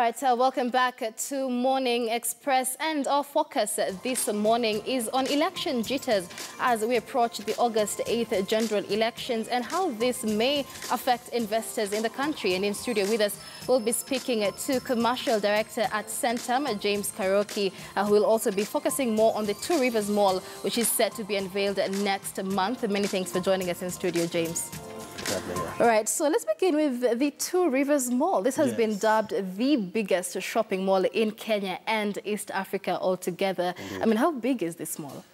right, welcome back to Morning Express, and our focus this morning is on election jitters as we approach the August 8th general elections and how this may affect investors in the country. And in studio with us, we'll be speaking to Commercial Director at Centum, James Karaoke, who will also be focusing more on the Two Rivers Mall, which is set to be unveiled next month. Many thanks for joining us in studio, James. All right, so let's begin with the Two Rivers Mall. This has been dubbed the biggest shopping mall in Kenya and East Africa altogether. Indeed. I mean, how big is this mall?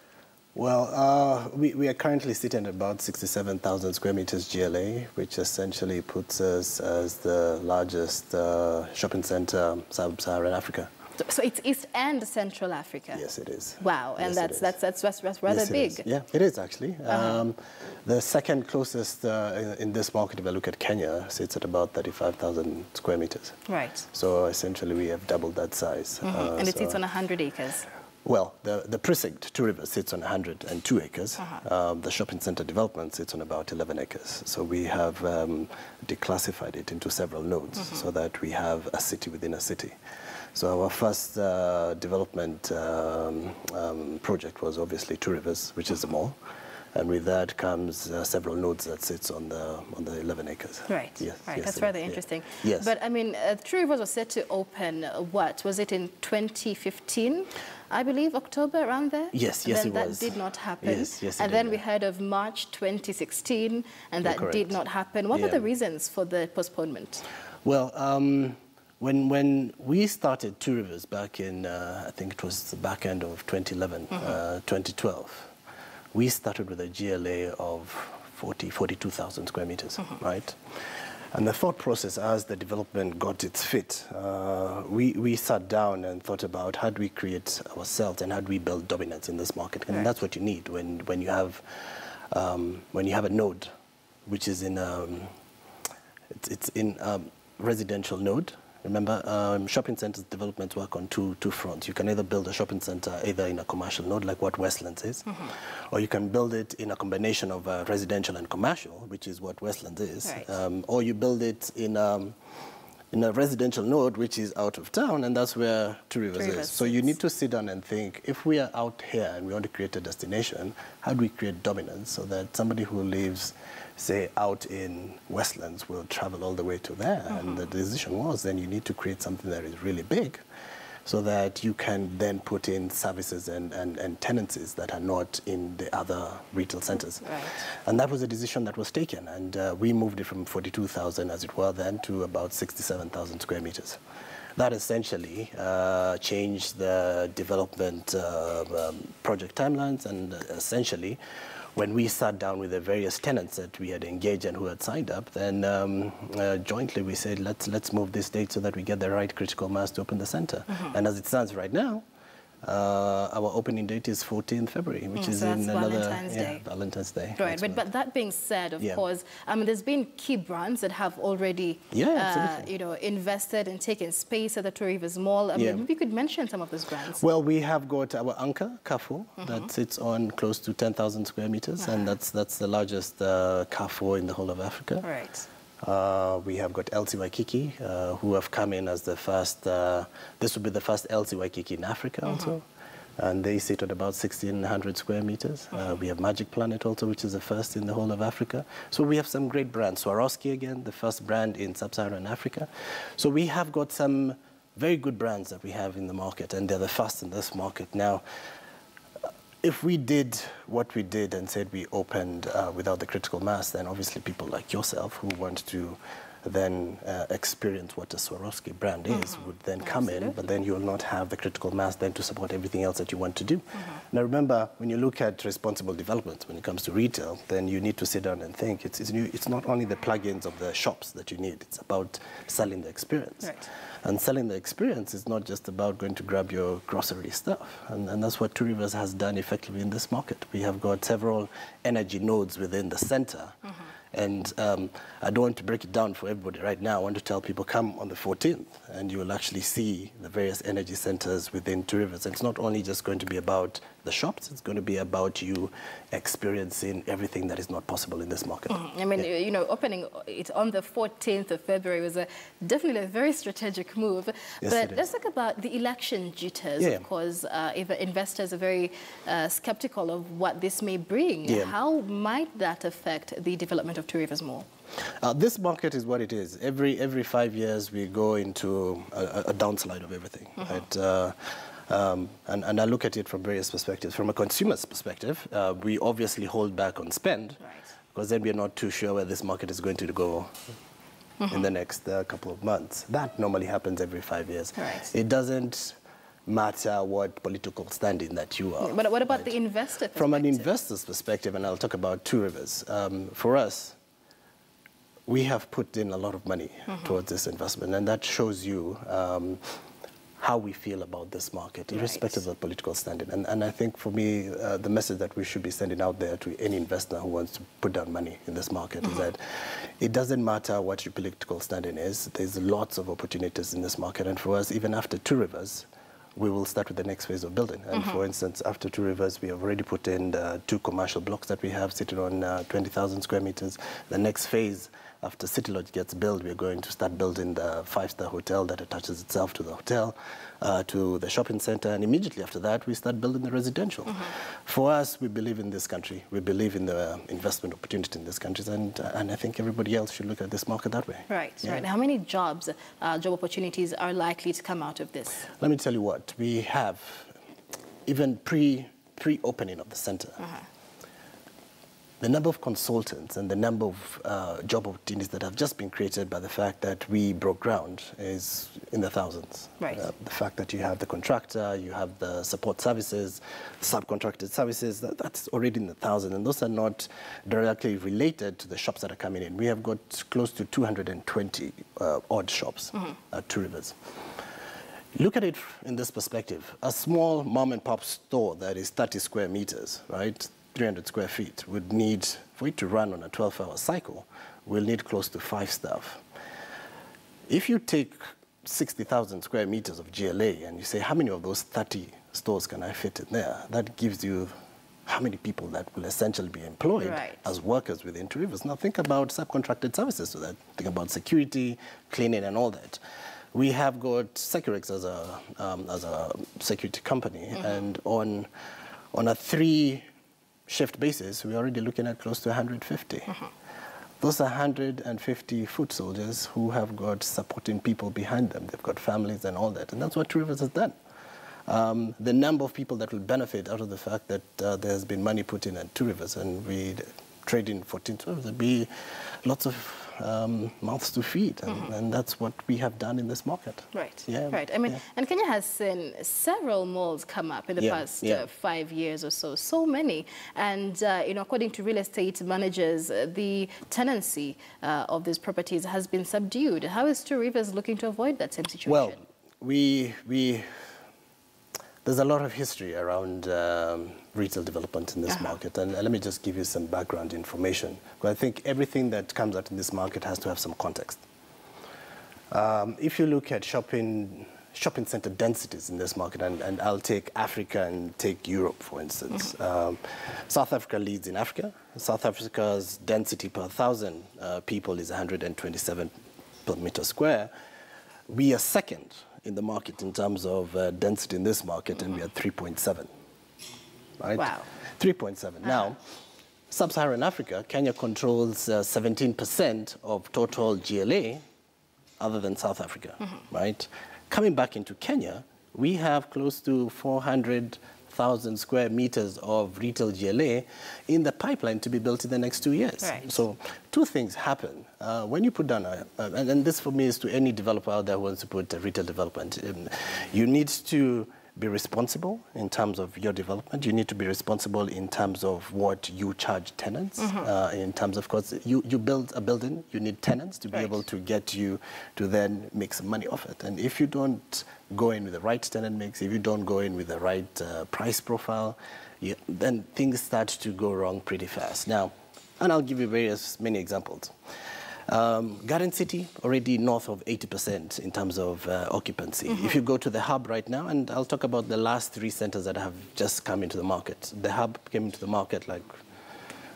Well, we are currently sitting at about 67,000 square meters GLA, which essentially puts us as the largest shopping center sub-Saharan Africa. So it's East and Central Africa? Yes, it is. Wow, and yes, that's rather big. Yeah, it is actually. The second closest in this market, if I look at Kenya, sits at about 35,000 square meters. Right. So essentially we have doubled that size. And it sits on 100 acres. Well, the precinct, Two Rivers, sits on 102 acres. The shopping center development sits on about 11 acres. So we have declassified it into several nodes so that we have a city within a city. So our first development project was obviously Two Rivers, which is the mall. And with that comes several nodes that sits on the 11 acres. Right. Yes, right. Yes, that's rather interesting. Yes. But I mean, Two Rivers was set to open, what, was it in 2015? I believe October, around there? Yes, yes, it was. That did not happen. Yes, and then we heard of March 2016, and that did not happen. What were the reasons for the postponement? Well, when we started Two Rivers back in, I think it was the back end of 2011, 2012, we started with a GLA of 42,000 square meters, right? And the thought process as the development got its fit, we sat down and thought about how do we create ourselves and how do we build dominance in this market. And that's what you need when you have a node, which is in it's in residential node. Remember, shopping centers development work on two fronts. You can either build a shopping center either in a commercial node, like what Westlands is, or you can build it in a combination of residential and commercial, which is what Westlands is, or you build it in a residential node, which is out of town, and that's where Two Rivers is. So you need to sit down and think, if we are out here and we want to create a destination, how do we create dominance so that somebody who lives, say, out in Westlands will travel all the way to there? And the decision was, then you need to create something that is really big so that you can then put in services and tenancies that are not in the other retail centers. Right. And that was a decision that was taken. And we moved it from 42,000, as it were then, to about 67,000 square meters. That essentially changed the development project timelines, and essentially when we sat down with the various tenants that we had engaged and who had signed up, then jointly we said, let's move this date so that we get the right critical mass to open the center. And as it stands right now, our opening date is 14th February, which is in Valentine's Day. Right, but that being said, of course, I mean, there's been key brands that have already, invested and taken space at the Two Rivers Mall. I mean, maybe you could mention some of those brands. Well, we have got our anchor, Carrefour, that sits on close to 10,000 square meters, and that's the largest Carrefour in the whole of Africa. Right. We have got LC Waikiki, who have come in as the first, this will be the first LC Waikiki in Africa also. And they sit at about 1,600 square meters. We have Magic Planet also, which is the first in the whole of Africa. So we have some great brands. Swarovski again, the first brand in sub-Saharan Africa. So we have got some very good brands that we have in the market, and they're the first in this market. Now, if we did what we did and said we opened without the critical mass, then obviously people like yourself who want to then experience what a Swarovski brand is would then come in, but then you will not have the critical mass then to support everything else that you want to do. Now remember, when you look at responsible development, when it comes to retail, then you need to sit down and think it's not only the plugins of the shops that you need, it's about selling the experience. Right. And selling the experience is not just about going to grab your grocery stuff. And that's what Two Rivers has done effectively in this market. We have got several energy nodes within the center. And I don't want to break it down for everybody right now. I want to tell people, come on the 14th, and you will actually see the various energy centers within Two Rivers. And it's not only just going to be about the shops, it's going to be about you experiencing everything that is not possible in this market. I mean, you know, opening it on the 14th of February was definitely a very strategic move. Yes, but let's talk about the election jitters. Of course, investors are very skeptical of what this may bring. How might that affect the development of Two Rivers Mall? This market is what it is. Every 5 years we go into a downslide of everything. Right? And I look at it from various perspectives. From a consumer's perspective, we obviously hold back on spend, because then we're not too sure where this market is going to go in the next couple of months. That normally happens every 5 years. It doesn't matter what political standing that you are. But what about the investor perspective? From an investor's perspective, and I'll talk about Two Rivers, for us, we have put in a lot of money towards this investment, and that shows you how we feel about this market, irrespective of political standing. And I think for me, the message that we should be sending out there to any investor who wants to put down money in this market is that it doesn't matter what your political standing is. There's lots of opportunities in this market. And for us, even after Two Rivers, we will start with the next phase of building. And for instance, after Two Rivers, we have already put in the 2 commercial blocks that we have sitting on 20,000 square meters. The next phase, after City Lodge gets built, we're going to start building the 5-star hotel that attaches itself to the hotel, to the shopping center, and immediately after that, we start building the residential. For us, we believe in this country. We believe in the investment opportunity in this country, and I think everybody else should look at this market that way. Right. How many jobs, job opportunities are likely to come out of this? Let me tell you what, we have, even pre-opening of the center, the number of consultants and the number of job opportunities that have just been created by the fact that we broke ground is in the thousands. The fact that you have the contractor, you have the support services, subcontracted services, that's already in the thousands, and those are not directly related to the shops that are coming in. We have got close to 220 odd shops at Two Rivers. Look at it in this perspective. A small mom-and-pop store that is 30 square meters, right? 300 square feet would need, for it to run on a 12-hour cycle, will need close to 5 staff. If you take 60,000 square meters of GLA and you say, how many of those 30 stores can I fit in there? That gives you how many people that will essentially be employed as workers within Two Rivers. Now think about subcontracted services to that. Think about security, cleaning, and all that. We have got Securex as a security company, and on a 3-shift basis, we're already looking at close to 150. Those are 150 foot soldiers who have got supporting people behind them. They've got families and all that, and that's what Two Rivers has done. The number of people that will benefit out of the fact that there has been money put in at Two Rivers, and we trade in 1412, there'll be lots of mouths to feed, and that's what we have done in this market. I mean, and Kenya has seen several malls come up in the past 5 years or so, so many. And, you know, according to real estate managers, the tenancy of these properties has been subdued. How is Two Rivers looking to avoid that same situation? Well, there's a lot of history around retail development in this market, and let me just give you some background information. Because I think everything that comes out in this market has to have some context. If you look at shopping center densities in this market, and I'll take Africa and take Europe, for instance. South Africa leads in Africa. South Africa's density per 1,000 people is 127 per meter square. We are second in the market in terms of density in this market, and we are 3.7, right? Wow. 3.7. Now, Sub-Saharan Africa, Kenya controls 17% of total GLA, other than South Africa, right? Coming back into Kenya, we have close to 400,000 square meters of retail GLA in the pipeline to be built in the next 2 years. So 2 things happen. When you put down and this for me is to any developer out there who wants to put a retail development, you need to be responsible in terms of your development. You need to be responsible in terms of what you charge tenants. In terms of course, you build a building, you need tenants to be able to get you to then make some money off it. And if you don't go in with the right tenant mix, if you don't go in with the right price profile, then things start to go wrong pretty fast. Now, And I'll give you many examples. Garden City, already north of 80% in terms of occupancy. If you go to the hub right now, and I'll talk about the last 3 centers that have just come into the market. The hub came into the market like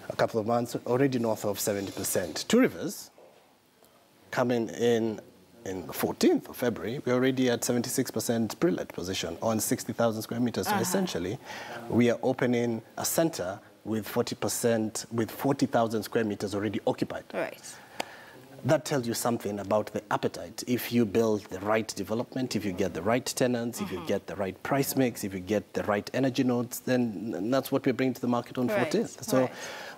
a couple of months, already north of 70%. Two Rivers, coming in the 14th of February, we're already at 76% pre-let position on 60,000 square meters. So essentially, we are opening a center with 40,000 square meters already occupied. Right. That tells you something about the appetite. If you build the right development, if you get the right tenants, if you get the right price mix, if you get the right energy nodes, then that's what we bring to the market on 14th. So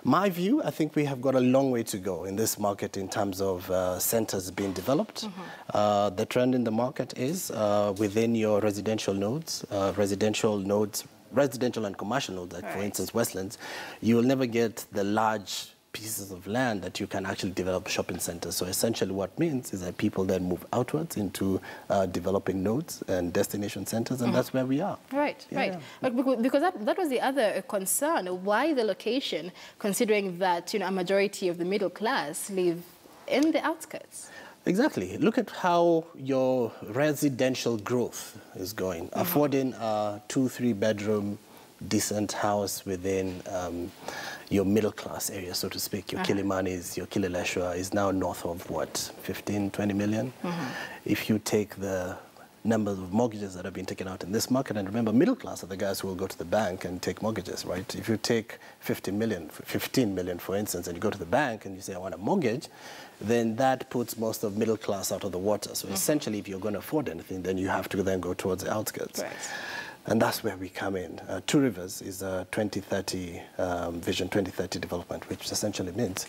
my view, I think we have got a long way to go in this market in terms of centers being developed. The trend in the market is within your residential nodes, residential and commercial nodes, like for instance Westlands, you will never get the large pieces of land that you can actually develop shopping centers. So essentially what means is that people then move outwards into developing nodes and destination centers, and that's where we are. Right. But because that was the other concern. Why the location, considering that a majority of the middle class live in the outskirts? Exactly. Look at how your residential growth is going. Affording a 2-3 bedroom decent house within your middle class area, so to speak. Your Kilimanis, your Kileleshwa is now north of what, 15, 20 million? If you take the numbers of mortgages that have been taken out in this market, and remember, middle class are the guys who will go to the bank and take mortgages, right? If you take 15 million, for instance, and you go to the bank and you say, I want a mortgage, then that puts most of middle class out of the water. So essentially, if you're going to afford anything, then you have to then go towards the outskirts. Right. And that's where we come in. Two Rivers is a 2030 Vision 2030 development, which essentially means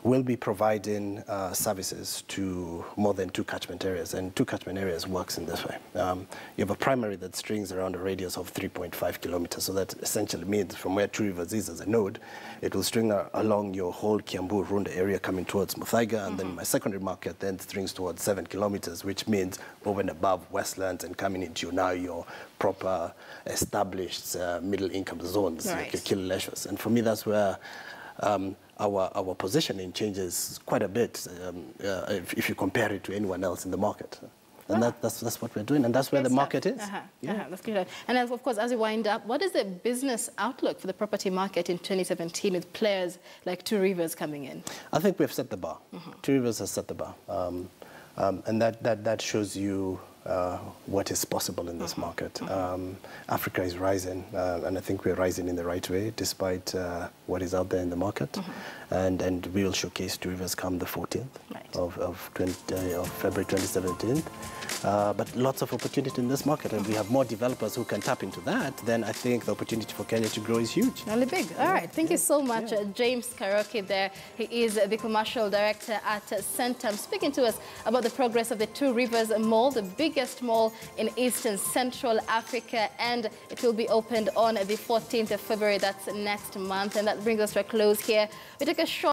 we'll be providing services to more than 2 catchment areas. And 2 catchment areas works in this way. You have a primary that strings around a radius of 3.5 kilometers. So that essentially means from where Two Rivers is as a node, it will string along your whole Kiambu Runda area coming towards Muthaiga. And then my secondary market then strings towards 7 kilometers, which means over and above Westlands and coming into now your proper established middle income zones, like your Kileleshwas. And for me, that's where our positioning changes quite a bit if you compare it to anyone else in the market. And that's what we're doing, and that's where the market is. That's good. And then, of course, as we wind up, what is the business outlook for the property market in 2017 with players like Two Rivers coming in? I think we've set the bar. Two Rivers has set the bar. And that shows you what is possible in this market. Africa is rising, and I think we're rising in the right way, despite what is out there in the market. And we will showcase Two Rivers come the 14th of February 2017. But lots of opportunity in this market, and we have more developers who can tap into that. Then I think the opportunity for Kenya to grow is huge. Really big. All right. Thank you so much, James Karaoke there. He is the commercial director at Centum, speaking to us about the progress of the Two Rivers Mall, the biggest mall in Eastern Central Africa, and it will be opened on the 14th of February. That's next month, and that brings us to a close here. We take a short